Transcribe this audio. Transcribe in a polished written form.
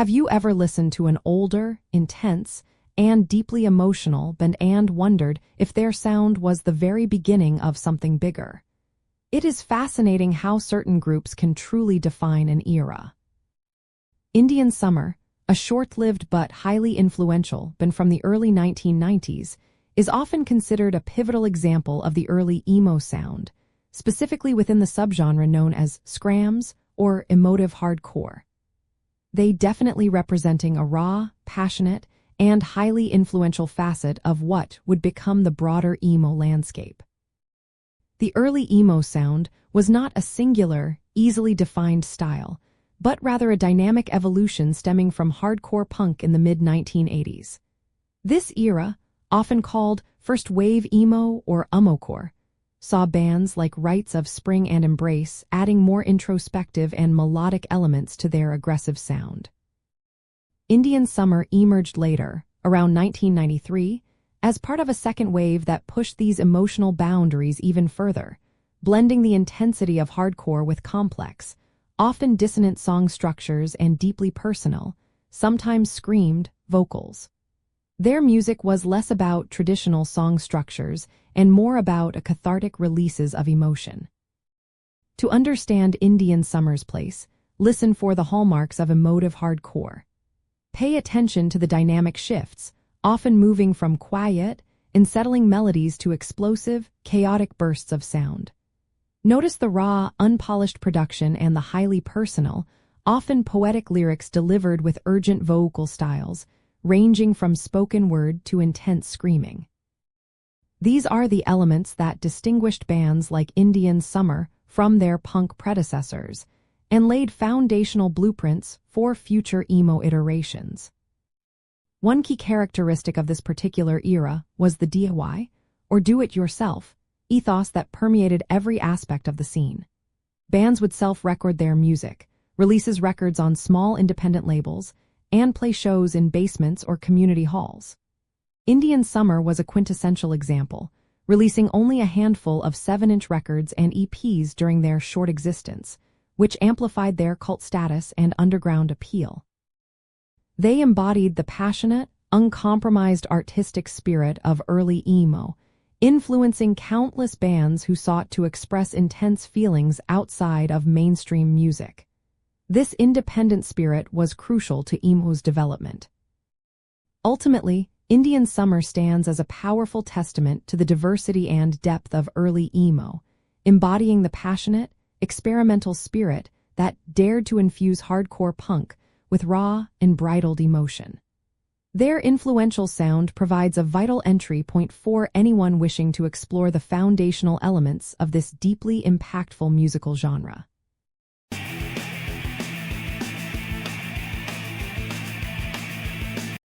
Have you ever listened to an older, intense, and deeply emotional band and wondered if their sound was the very beginning of something bigger? It is fascinating how certain groups can truly define an era. Indian Summer, a short-lived but highly influential band from the early 1990s, is often considered a pivotal example of the early emo sound, specifically within the subgenre known as Screams or emotive hardcore. They definitely representing a raw, passionate, and highly influential facet of what would become the broader emo landscape. The early emo sound was not a singular, easily defined style, but rather a dynamic evolution stemming from hardcore punk in the mid-1980s. This era, often called first wave emo or umocore, saw bands like Rites of Spring and Embrace adding more introspective and melodic elements to their aggressive sound. Indian Summer emerged later, around 1993, as part of a second wave that pushed these emotional boundaries even further, blending the intensity of hardcore with complex, often dissonant song structures and deeply personal, sometimes screamed, vocals. Their music was less about traditional song structures and more about a cathartic releases of emotion. To understand Indian Summer's place, listen for the hallmarks of emotive hardcore. Pay attention to the dynamic shifts, often moving from quiet, unsettling melodies to explosive, chaotic bursts of sound. Notice the raw, unpolished production and the highly personal, often poetic lyrics delivered with urgent vocal styles, ranging from spoken word to intense screaming. These are the elements that distinguished bands like Indian Summer from their punk predecessors and laid foundational blueprints for future emo iterations. One key characteristic of this particular era was the DIY, or do-it-yourself, ethos that permeated every aspect of the scene. Bands would self-record their music, releases records on small independent labels, and play shows in basements or community halls. Indian Summer was a quintessential example, releasing only a handful of 7-inch records and EPs during their short existence, which amplified their cult status and underground appeal. They embodied the passionate, uncompromised artistic spirit of early emo, influencing countless bands who sought to express intense feelings outside of mainstream music. This independent spirit was crucial to emo's development. Ultimately, Indian Summer stands as a powerful testament to the diversity and depth of early emo, embodying the passionate, experimental spirit that dared to infuse hardcore punk with raw and bridled emotion. Their influential sound provides a vital entry point for anyone wishing to explore the foundational elements of this deeply impactful musical genre.